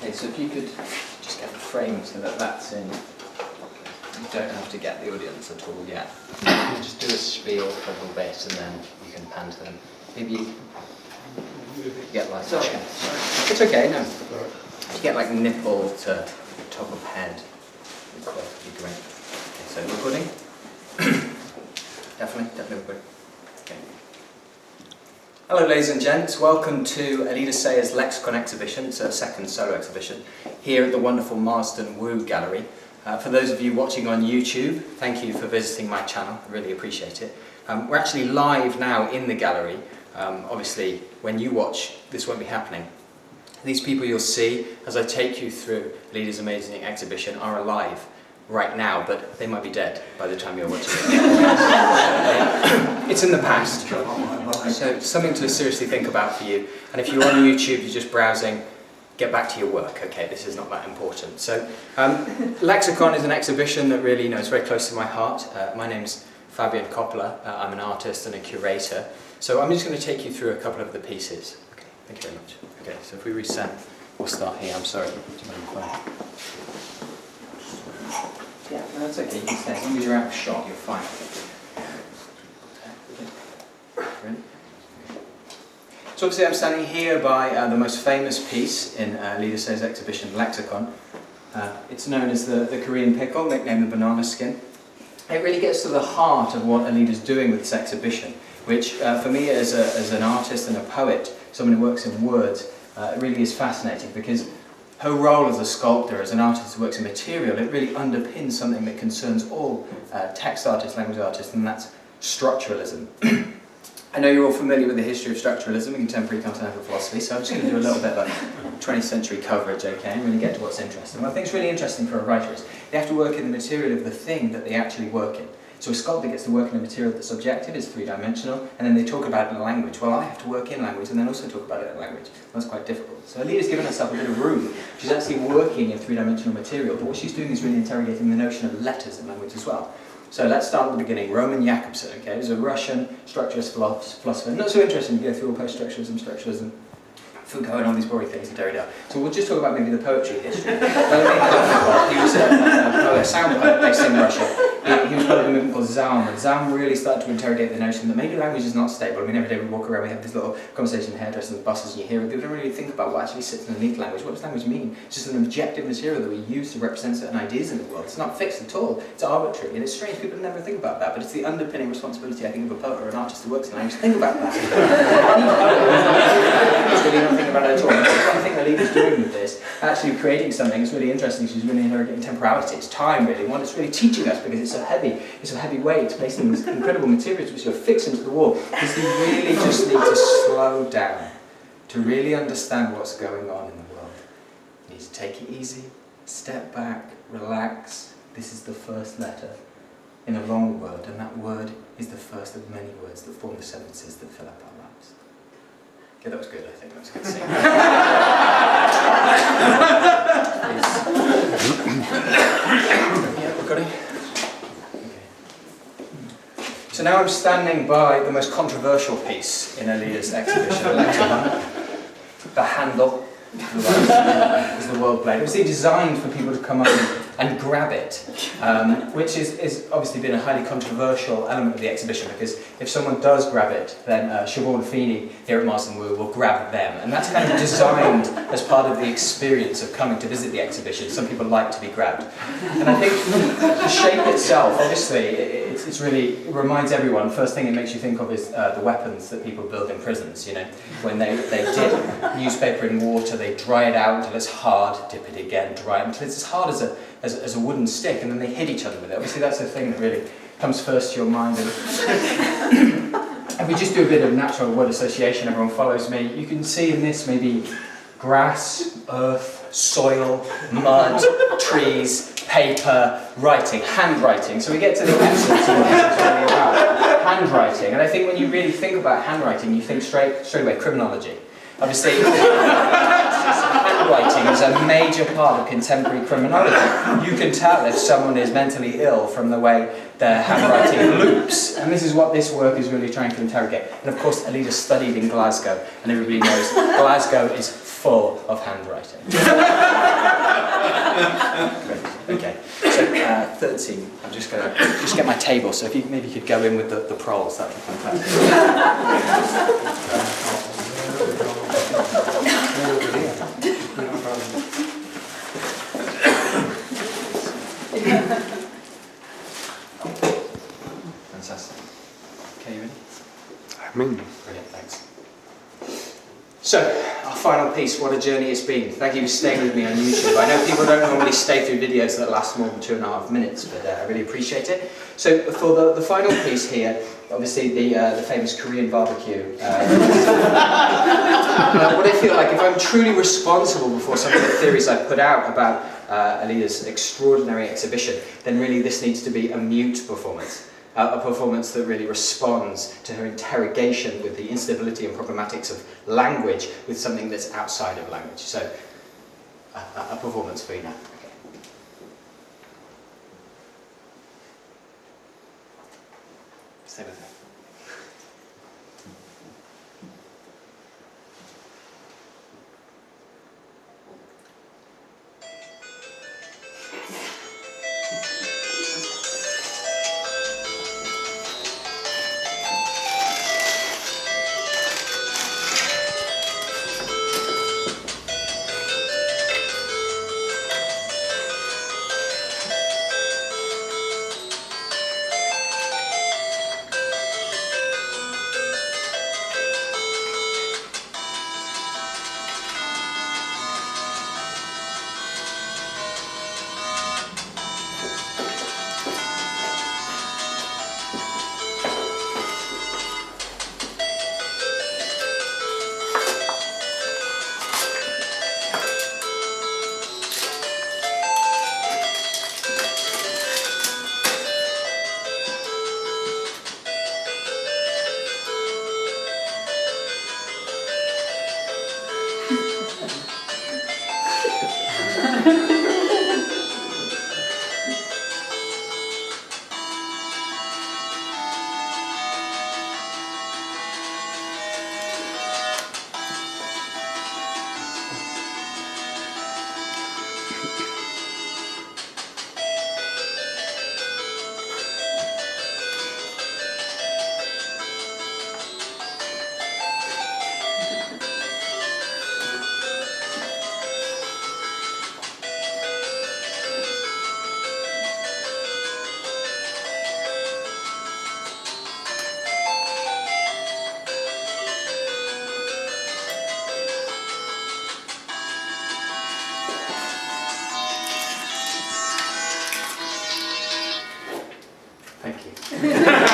Okay, so if you could just get the frame so that that's in. You don't have to get the audience at all yet. You can just do a spiel for a little bit and then you can pan to them. Maybe you get like... Sorry. It's okay, no. If you get like nipple to top of head, it'd be great. Okay, so recording? Definitely recording. Okay. Hello ladies and gents, welcome to Alida Sayer's Lexicon exhibition. It's her second solo exhibition here at the wonderful Marsden Woo Gallery. For those of you watching on YouTube, thank you for visiting my channel, I really appreciate it. We're actually live now in the gallery. Obviously, when you watch, this won't be happening. These people you'll see as I take you through Alida's amazing exhibition are alive right now, but they might be dead by the time you're watching it. It's in the past, so something to seriously think about for you. And if you're on YouTube, you're just browsing, get back to your work, okay, this is not that important. So, Lexicon is an exhibition that really, is very close to my heart. My name's Fabian Coppola, I'm an artist and a curator. So I'm just going to take you through a couple of the pieces. Okay, thank you very much. Okay, so if we reset, we'll start here, I'm sorry. Yeah, no, that's okay, you can stay. As long as you're out of shot, you're fine. Ready? So obviously I'm standing here by the most famous piece in Alida Sayer's exhibition, Lexicon. It's known as the Korean pickle, nicknamed the banana skin. It really gets to the heart of what Alida's doing with this exhibition, which for me as an artist and a poet, someone who works in words, it really is fascinating because her role as a sculptor, as an artist who works in material, it really underpins something that concerns all text artists, language artists, and that's structuralism. I know you're all familiar with the history of structuralism and contemporary continental philosophy, so I'm just going to do a little bit of 20th century coverage, okay, and really get to what's interesting. What I think is really interesting for a writer is they have to work in the material of the thing that they actually work in. So a sculptor gets to work in a material that's objective, is three-dimensional, and then they talk about it in language. Well, I have to work in language and then also talk about it in language. That's quite difficult. So Alida's given herself a bit of room. She's actually working in three-dimensional material, but what she's doing is really interrogating the notion of letters in language as well. So let's start at the beginning. Roman Jakobson, okay, he was a Russian structuralist philosopher. Not so interesting to go through all post-structuralism, Foucault and all these boring things in Derrida. So we'll just talk about maybe the poetry history. He was a poet, a sound poet based in Russia. He was part of a movement called Zaum, and Zaum really started to interrogate the notion that maybe language is not stable. I mean, every day we walk around, we have this little conversation in hairdressers and buses, and you hear it. People don't really think about what actually sits underneath language. What does language mean? It's just an objective material that we use to represent certain ideas in the world. It's not fixed at all. It's arbitrary, and it's strange. People never think about that, but it's the underpinning responsibility, I think, of a poet or an artist who works in language to think about that. Really not think about it at all. That's one thing that Alida's doing with this, actually creating something that's really interesting. She's really interrogating temporality. It's time, really. One that's really teaching us because it's so heavy. It's a heavy weight. It's placed in these incredible materials which are fixed into the wall. Because we really just need to slow down to really understand what's going on in the world. You need to take it easy, step back, relax. This is the first letter in a long word, and that word is the first of many words that form the sentences that fill up our lives. Okay, that was good, I think. That was a good scene. Yeah, recording? Okay. So now I'm standing by the most controversial piece in Alida's exhibition, Lexicon. The handle is the world blade. It was designed for people to come up and grab it, which is obviously been a highly controversial element of the exhibition, because if someone does grab it, then Siobhan Feeney here at Marsden Woo will grab them, and that's kind of designed as part of the experience of coming to visit the exhibition. Some people like to be grabbed, and I think the shape itself, obviously, it reminds everyone. First thing it makes you think of is the weapons that people build in prisons. You know, when they dip newspaper in water, they dry it out until it's hard, dip it again, dry it until it's as hard as a wooden stick, and then they hit each other with it. Obviously that's the thing that really comes first to your mind. And if we just do a bit of natural word association, everyone follows me, you can see in this maybe grass, earth, soil, mud, trees, paper, writing, handwriting. So we get to the essence of what this is really about. Handwriting. And I think when you really think about handwriting, you think straight away criminology. Obviously, handwriting is a major part of contemporary criminology. You can tell if someone is mentally ill from the way their handwriting loops. And this is what this work is really trying to interrogate. And of course, Alida studied in Glasgow, and everybody knows Glasgow is full of handwriting. Okay, so third scene. I'm just going to get my table, so if you maybe could go in with the proles, that would be fantastic. Fantastic. Okay, you ready? I'm in. Brilliant, thanks. So, our final piece, what a journey it's been. Thank you for staying with me on YouTube. I know people don't normally stay through videos that last more than 2.5 minutes, but I really appreciate it. So, for the final piece here, obviously the famous Korean barbecue. What I feel like, if I'm truly responsible before some of the theories I've put out about Alida's extraordinary exhibition, then really this needs to be a mute performance. A performance that really responds to her interrogation with the instability and problematics of language with something that's outside of language. So, a performance for you now. Okay. Stay with me. Thank you.